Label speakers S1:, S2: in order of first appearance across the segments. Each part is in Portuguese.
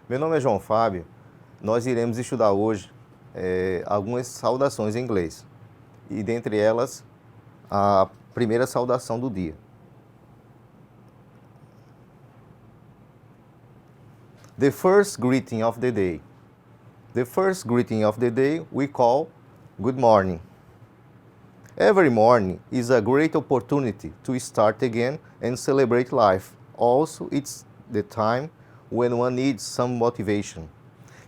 S1: Meu nome é João Fábio. Nós iremos estudar hoje algumas saudações em inglês. E dentre elas, a primeira saudação do dia. The first greeting of the day. The first greeting of the day we call good morning. Every morning is a great opportunity to start again and celebrate life. Also, it's the time when one needs some motivation.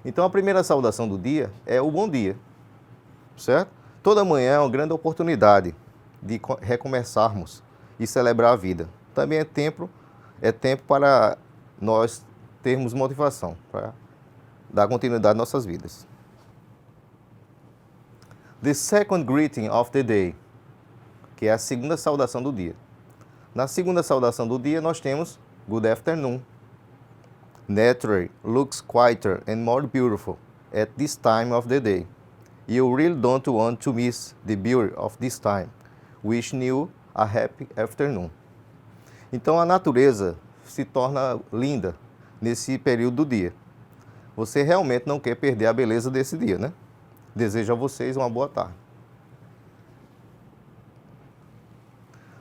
S1: Então, a primeira saudação do dia é o bom dia, certo? Toda manhã é uma grande oportunidade de recomeçarmos e celebrar a vida. Também é tempo para nós termos motivação, para dar continuidade às nossas vidas. The second greeting of the day, que é a segunda saudação do dia. Na segunda saudação do dia, nós temos good afternoon. Nature looks quieter and more beautiful at this time of the day. You really don't want to miss the beauty of this time. Wishing you a happy afternoon. Então, a natureza se torna linda nesse período do dia. Você realmente não quer perder a beleza desse dia, né? Desejo a vocês uma boa tarde.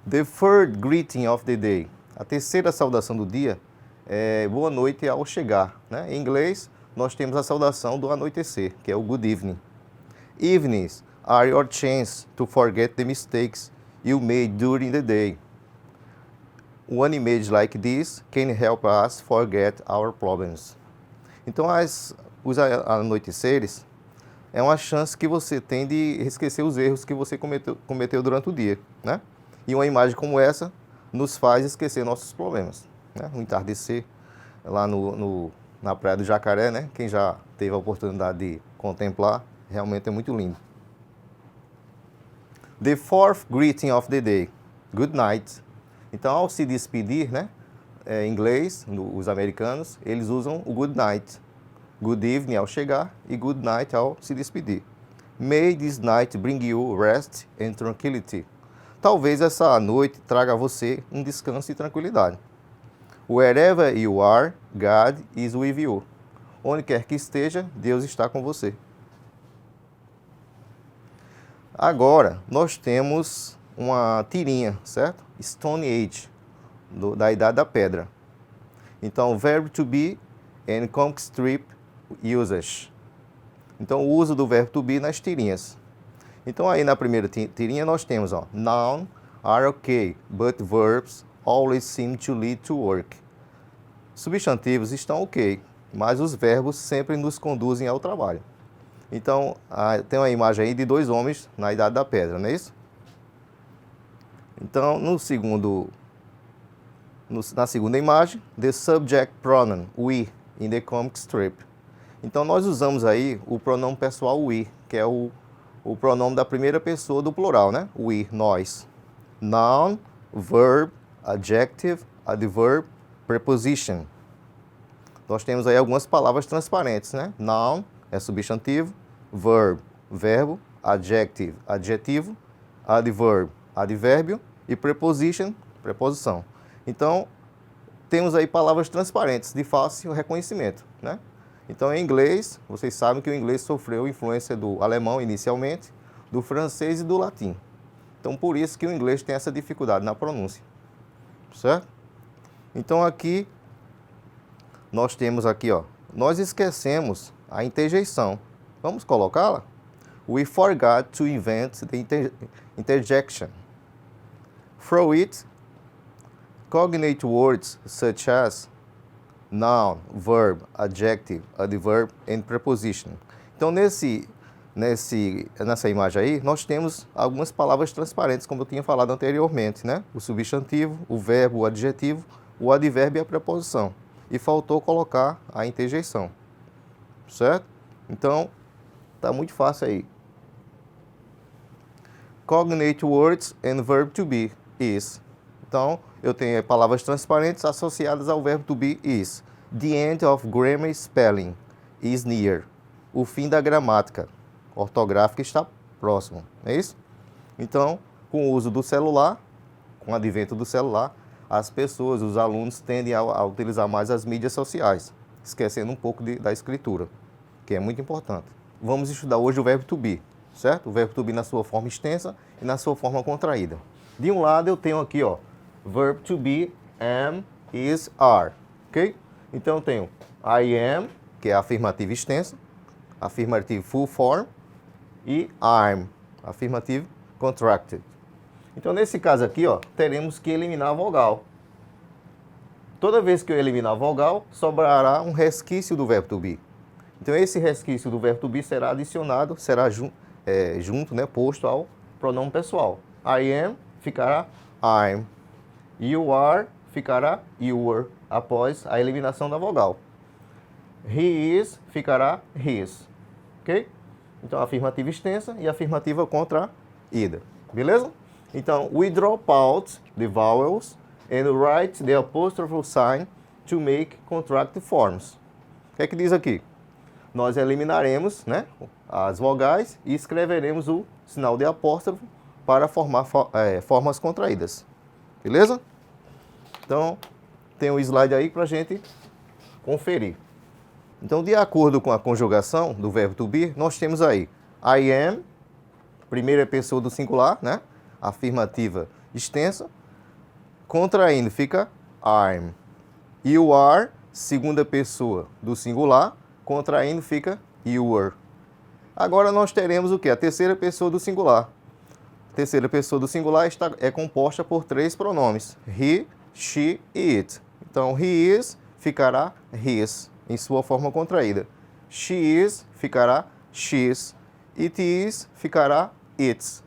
S1: The third greeting of the day. A terceira saudação do dia é boa noite ao chegar, né? Em inglês, nós temos a saudação do anoitecer, que é o good evening. Evenings are your chance to forget the mistakes you made during the day. One image like this can help us forget our problems. Então, os anoiteceres é uma chance que você tem de esquecer os erros que você cometeu durante o dia, né? E uma imagem como essa nos faz esquecer nossos problemas, né? O entardecer lá na Praia do Jacaré, né? Quem já teve a oportunidade de contemplar, realmente é muito lindo. The fourth greeting of the day, good night. Então, ao se despedir, né? Em inglês, os americanos, eles usam o good night. Good evening ao chegar e good night ao se despedir. May this night bring you rest and tranquility. Talvez essa noite traga a você um descanso e tranquilidade. Wherever you are, God is with you. Onde quer que esteja, Deus está com você. Agora, nós temos uma tirinha, certo? Stone Age, da Idade da Pedra. Então, verbo to be and conjunct strip usage. Então, o uso do verbo to be nas tirinhas. Então, aí na primeira tirinha nós temos, ó, noun are okay, but verbs always seem to lead to work. Substantivos estão ok, mas os verbos sempre nos conduzem ao trabalho. Então, tem uma imagem aí de dois homens na Idade da Pedra, não é isso? Então, na segunda imagem, the subject pronoun, we, in the comic strip. Então, nós usamos aí o pronome pessoal we, que é o pronome da primeira pessoa do plural, né? We, nós. Noun, verb, adjective, adverb, preposition. Nós temos aí algumas palavras transparentes, né? Noun é substantivo, verb, verbo, adjective, adjetivo, adverb, advérbio e preposition, preposição. Então, temos aí palavras transparentes de fácil reconhecimento, né? Então, em inglês, vocês sabem que o inglês sofreu influência do alemão inicialmente, do francês e do latim. Então, por isso que o inglês tem essa dificuldade na pronúncia, certo? Então, aqui, nós temos aqui, ó, nós esquecemos a interjeição. Vamos colocá-la? We forgot to invent the interjection. Through it, cognate words such as noun, verb, adjective, adverb and preposition. Então, nessa imagem aí, nós temos algumas palavras transparentes, como eu tinha falado anteriormente, né? O substantivo, o verbo, o adjetivo, o advérbio e a preposição. E faltou colocar a interjeição, certo? Então, tá muito fácil aí. Cognate words and verb to be is. Então, eu tenho palavras transparentes associadas ao verbo to be is. The end of grammar spelling is near. O fim da gramática ortográfica está próximo, é isso? Então, com o uso do celular, com o advento do celular, as pessoas, os alunos tendem a utilizar mais as mídias sociais, esquecendo um pouco da escritura, que é muito importante. Vamos estudar hoje o verbo to be, certo? O verbo to be na sua forma extensa e na sua forma contraída. De um lado eu tenho aqui, ó, verb to be, am, is, are, ok? Então eu tenho I am, que é a afirmativa extensa, afirmative full form, e I'm, afirmative contracted. Então nesse caso aqui, ó, teremos que eliminar a vogal. Toda vez que eu eliminar a vogal, sobrará um resquício do verbo to be. Então esse resquício do verbo to be será adicionado, será junto, né, posto ao pronome pessoal. I am ficará I'm. You are ficará you were, após a eliminação da vogal. He is ficará his. Ok? Então afirmativa extensa e afirmativa contraída. Beleza? Então, we drop out the vowels and write the apostrophe sign to make contracted forms. O que é que diz aqui? Nós eliminaremos, né, as vogais e escreveremos o sinal de apóstrofo para formar formas contraídas. Beleza? Então, tem um slide aí para a gente conferir. Então, de acordo com a conjugação do verbo to be, nós temos aí I am, primeira pessoa do singular, né? Afirmativa extensa. Contraindo fica I'm. You are, segunda pessoa do singular. Contraindo fica you were. Agora nós teremos o que? A terceira pessoa do singular. A terceira pessoa do singular é composta por três pronomes. He, she e it. Então, he is ficará his, em sua forma contraída. She is ficará she's. It is ficará its,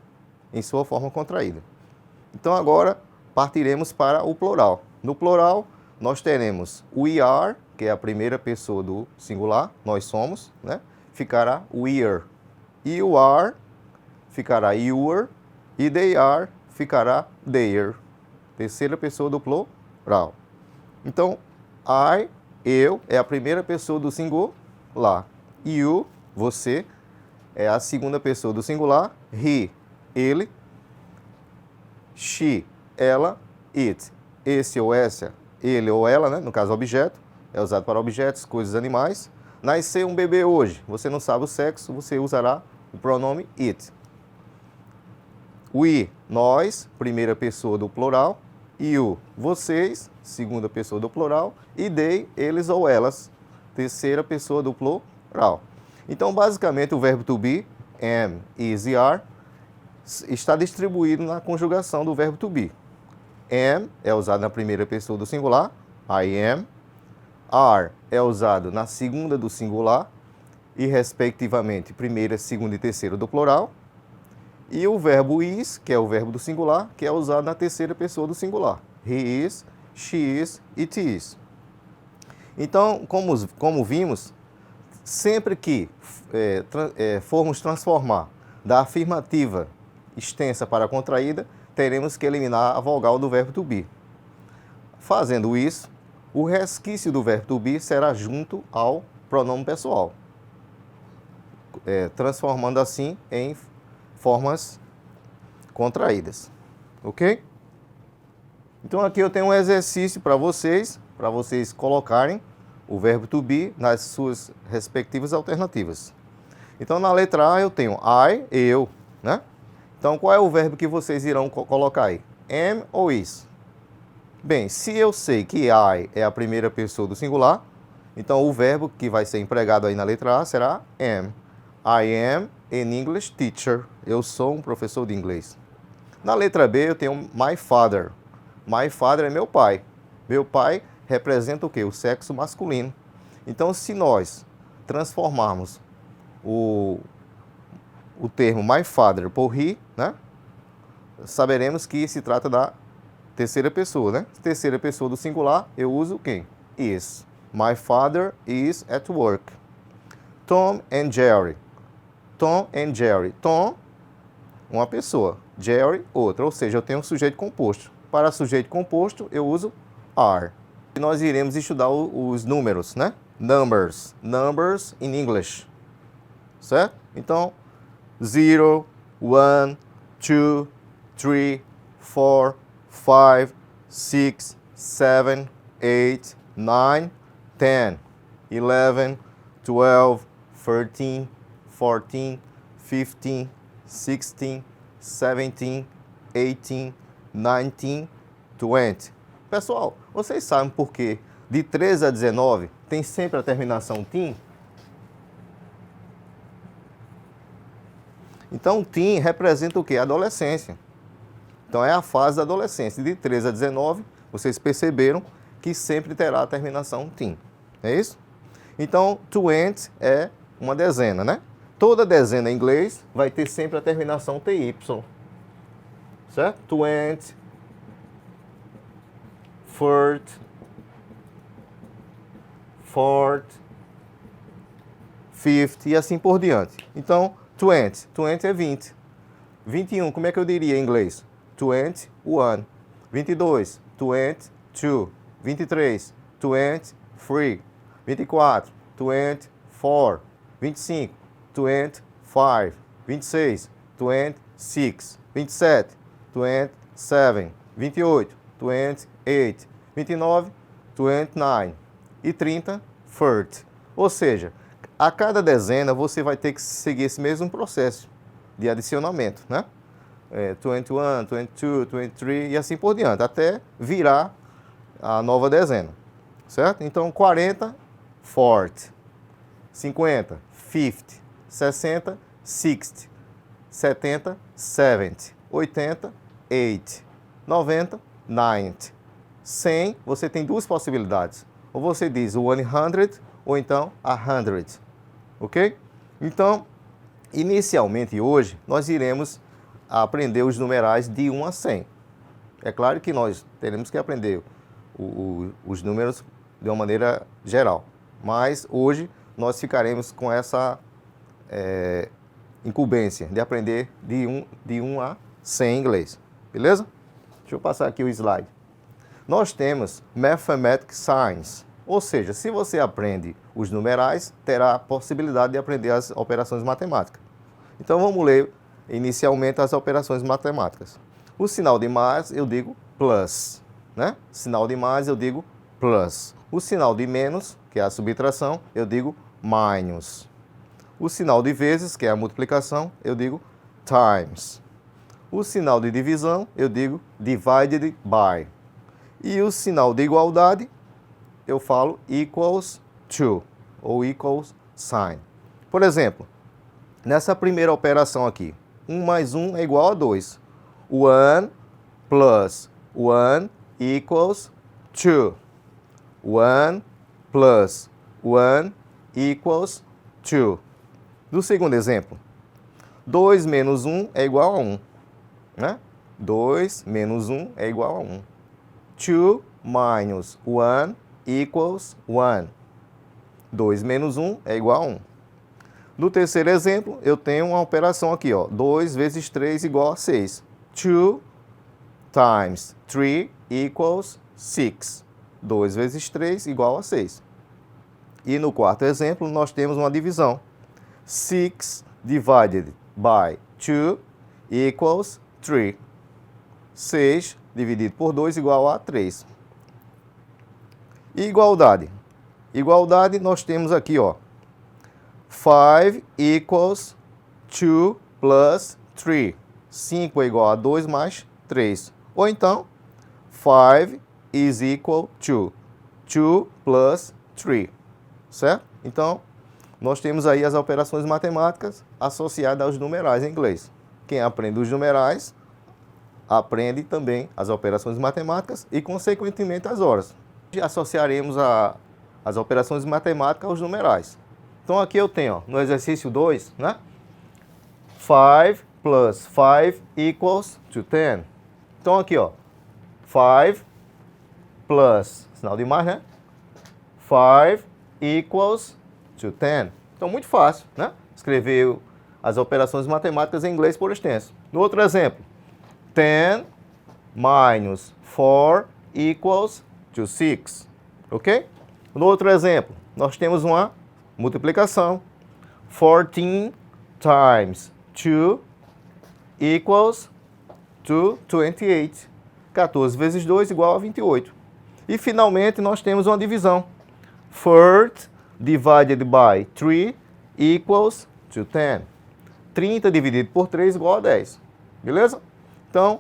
S1: em sua forma contraída. Então agora partiremos para o plural. No plural nós teremos we are, que é a primeira pessoa do singular, nós somos, né? Ficará we're. You are ficará you were. E they are ficará their. Terceira pessoa do plural. Então I, eu, é a primeira pessoa do singular. You, você, é a segunda pessoa do singular. He, ele. She, ela. It, esse ou essa, ele ou ela, né? No caso, objeto. É usado para objetos, coisas, animais. Nasceu um bebê hoje. Você não sabe o sexo, você usará o pronome it. We, nós, primeira pessoa do plural. You, vocês, segunda pessoa do plural. E they, eles ou elas, terceira pessoa do plural. Então, basicamente, o verbo to be, am, is e are, está distribuído na conjugação do verbo to be. Am é usado na primeira pessoa do singular, I am. Are é usado na segunda do singular e, respectivamente, primeira, segunda e terceira do plural. E o verbo is, que é o verbo do singular, que é usado na terceira pessoa do singular. He is, she is, it is. Então, como vimos, sempre que formos transformar da afirmativa extensa para a contraída, teremos que eliminar a vogal do verbo to be. Fazendo isso, o resquício do verbo to be será junto ao pronome pessoal, transformando assim em formas contraídas. Ok? Então aqui eu tenho um exercício para vocês colocarem o verbo to be nas suas respectivas alternativas. Então na letra A eu tenho I, eu, né? Então qual é o verbo que vocês irão colocar aí? Am ou is? Bem, se eu sei que I é a primeira pessoa do singular, então o verbo que vai ser empregado aí na letra A será am. I am an English teacher. Eu sou um professor de inglês. Na letra B eu tenho my father. My father é meu pai. Meu pai representa o quê? O sexo masculino. Então, se nós transformarmos o termo my father por he, né? Saberemos que se trata da terceira pessoa, né? Terceira pessoa do singular, eu uso quem? Is. My father is at work. Tom and Jerry. Tom and Jerry. Tom, uma pessoa. Jerry, outra. Ou seja, eu tenho um sujeito composto. Para sujeito composto, eu uso are. E nós iremos estudar os números, né? Numbers. Numbers in English. Certo? Então, 0, 1, 2, 3, 4, 5, 6, 7, 8, 9, 10. 11, 12, 13, 14, 15, 16, 17, 18, 19, 20. Pessoal, vocês sabem por que de 13 a 19 tem sempre a terminação teen? Então, teen representa o quê? A adolescência. Então, é a fase da adolescência. De 13 a 19, vocês perceberam que sempre terá a terminação teen. É isso? Então, 20 é uma dezena, né? Toda dezena em inglês vai ter sempre a terminação TY. Certo? 20, 30, 40, 50 e assim por diante. Então, 20 é 20. 21, como é que eu diria em inglês? 21. 22, 22. 23, 23. 24, 24. 25, 25. 26, 26. 27, 27. 28, 28. 29, 29. E 30, 30. Ou seja, a cada dezena você vai ter que seguir esse mesmo processo de adicionamento, né? 21, 22, 23 e assim por diante, até virar a nova dezena, certo? Então, 40, 40, 50, 50, 60, 60, 70, 70, 80, 80, 90, 90. 100, você tem duas possibilidades. Ou você diz 100 ou então 100, ok? Então, inicialmente hoje, nós iremos aprender os numerais de 1 a 100. É claro que nós teremos que aprender os números de uma maneira geral, mas hoje nós ficaremos com essa incumbência de aprender de 1 a 100 em inglês, beleza? Deixa eu passar aqui o slide. Nós temos Mathematical Signs, ou seja, se você aprende os numerais, terá a possibilidade de aprender as operações matemáticas. Então vamos ler inicialmente as operações matemáticas. O sinal de mais eu digo plus, né? Sinal de mais eu digo plus. O sinal de menos, que é a subtração, eu digo minus. O sinal de vezes, que é a multiplicação, eu digo times. O sinal de divisão, eu digo divided by. E o sinal de igualdade, eu falo equals to, ou equals sign. Por exemplo, nessa primeira operação aqui, 1 mais 1 é igual a 2. 1 plus 1 equals 2. 1 plus 1 equals 2. Do segundo exemplo, 2 menos 1 é igual a 1. Né? 2 menos 1 é igual a 1. 2 minus 1 equals 1. 2 menos 1 é igual a 1. No terceiro exemplo, eu tenho uma operação aqui, ó. 2 vezes 3 igual a 6. 2 times 3 equals 6. 2 vezes 3 igual a 6. E no quarto exemplo, nós temos uma divisão. 6 divided by 2 equals 3. 6 dividido por 2 igual a 3. E igualdade. Igualdade nós temos aqui, ó. 5 equals 2 plus 3. 5 é igual a 2 mais 3. Ou então, 5 is equal to 2 plus 3. Certo? Então, nós temos aí as operações matemáticas associadas aos numerais em inglês. Quem aprende os numerais, aprende também as operações matemáticas e, consequentemente, as horas. Associaremos as operações matemáticas aos numerais. Então, aqui eu tenho, ó, no exercício 2, né? 5 plus 5 equals to 10. Então, aqui, ó, 5 plus, sinal de mais, né? 5 equals to 10. Então, muito fácil, né? Escrever as operações matemáticas em inglês por extenso. No outro exemplo, 10 minus 4 equals to 6. Ok? No outro exemplo, nós temos uma multiplicação. 14 times 2 equals to 28. 14 vezes 2 igual a 28. E, finalmente, nós temos uma divisão. 30 divided by 3 equals to 10. 30 dividido por 3 igual a 10. Beleza? Então,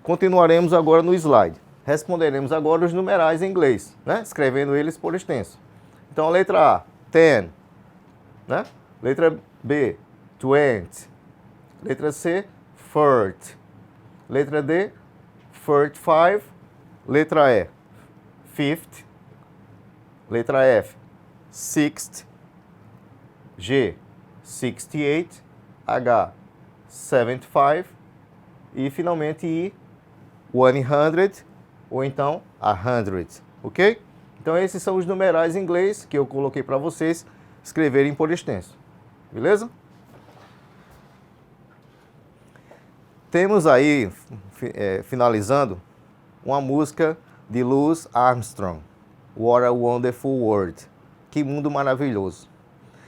S1: continuaremos agora no slide. Responderemos agora os numerais em inglês, né? Escrevendo eles por extenso. Então, letra A, 10. Né? Letra B, 20. Letra C, 30. Letra D, 35. Letra E, 50. Letra F, 60. G, 68. H, 75. E finalmente I, 100 ou então 100, ok? Então esses são os numerais em inglês que eu coloquei para vocês escreverem por extenso, beleza? Temos aí, finalizando, uma música de Louis Armstrong, What a Wonderful World, que mundo maravilhoso.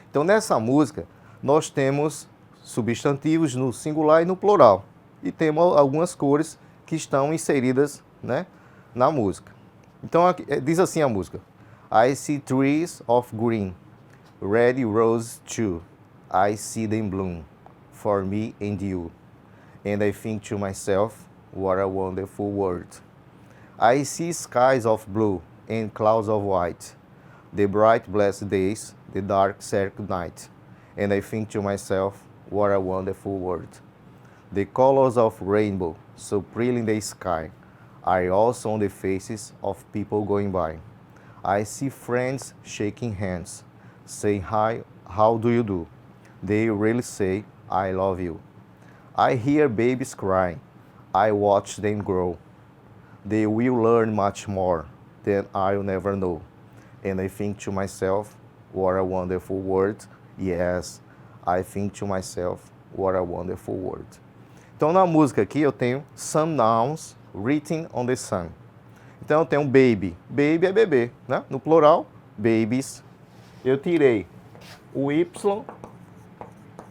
S1: Então nessa música nós temos substantivos no singular e no plural. E temos algumas cores que estão inseridas, né, na música. Então aqui, diz assim a música: I see trees of green, red roses too. I see them bloom for me and you. And I think to myself, what a wonderful world. I see skies of blue and clouds of white, the bright blessed days, the dark sacred night. And I think to myself, what a wonderful world. The colors of rainbow, so pretty in the sky, are also on the faces of people going by. I see friends shaking hands, saying hi, how do you do? They really say, I love you. I hear babies crying, I watch them grow. They will learn much more than I'll never know. And I think to myself, what a wonderful world. Yes, I think to myself, what a wonderful world. Então, na música aqui, eu tenho some nouns written on the sun. Então, eu tenho baby. Baby é bebê, né? No plural, babies. Eu tirei o Y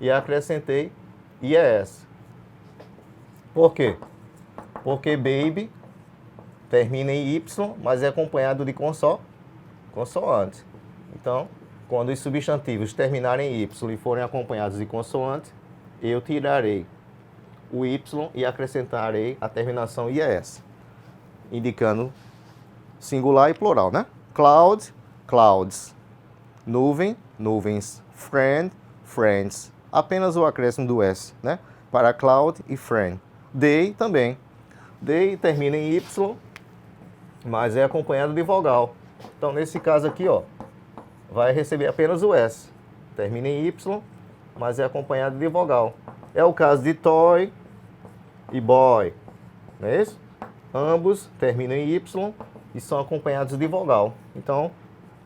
S1: e acrescentei IES. Por quê? Porque baby termina em Y, mas é acompanhado de consoante. Então, quando os substantivos terminarem em Y e forem acompanhados de consoante, eu tirarei o Y e acrescentarei a terminação IES, indicando singular e plural, né? Cloud, clouds. Nuvem, nuvens. Friend, friends. Apenas o acréscimo do S, né? Para cloud e friend. Day também. Day termina em Y, mas é acompanhado de vogal. Então, nesse caso aqui, ó, vai receber apenas o S. Termina em Y, mas é acompanhado de vogal. É o caso de toy e boy, não é isso? Ambos terminam em Y e são acompanhados de vogal. Então,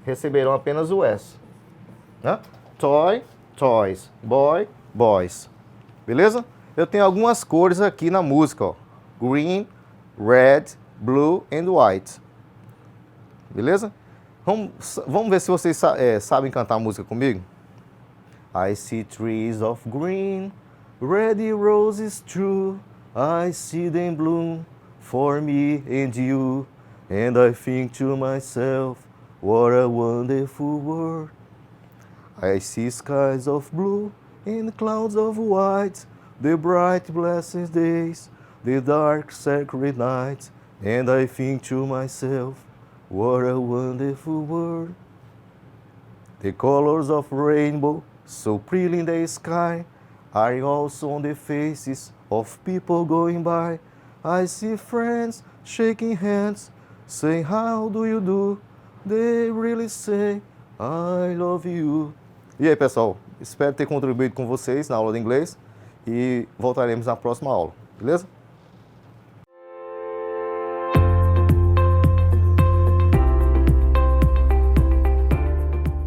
S1: receberão apenas o S. Né? Toy, toys. Boy, boys. Beleza? Eu tenho algumas cores aqui na música, ó. Green, red, blue and white. Beleza? Vamos ver se vocês sabem cantar a música comigo? I see trees of green, red roses true. I see them bloom for me and you. And I think to myself, what a wonderful world. I see skies of blue and clouds of white, the bright blessed days, the dark sacred nights. And I think to myself, what a wonderful world. The colors of rainbow, so pretty in the sky, are also on the faces of people going by. I see friends shaking hands, saying, how do you do? They really say, I love you. E aí, pessoal, espero ter contribuído com vocês na aula de inglês e voltaremos na próxima aula, beleza?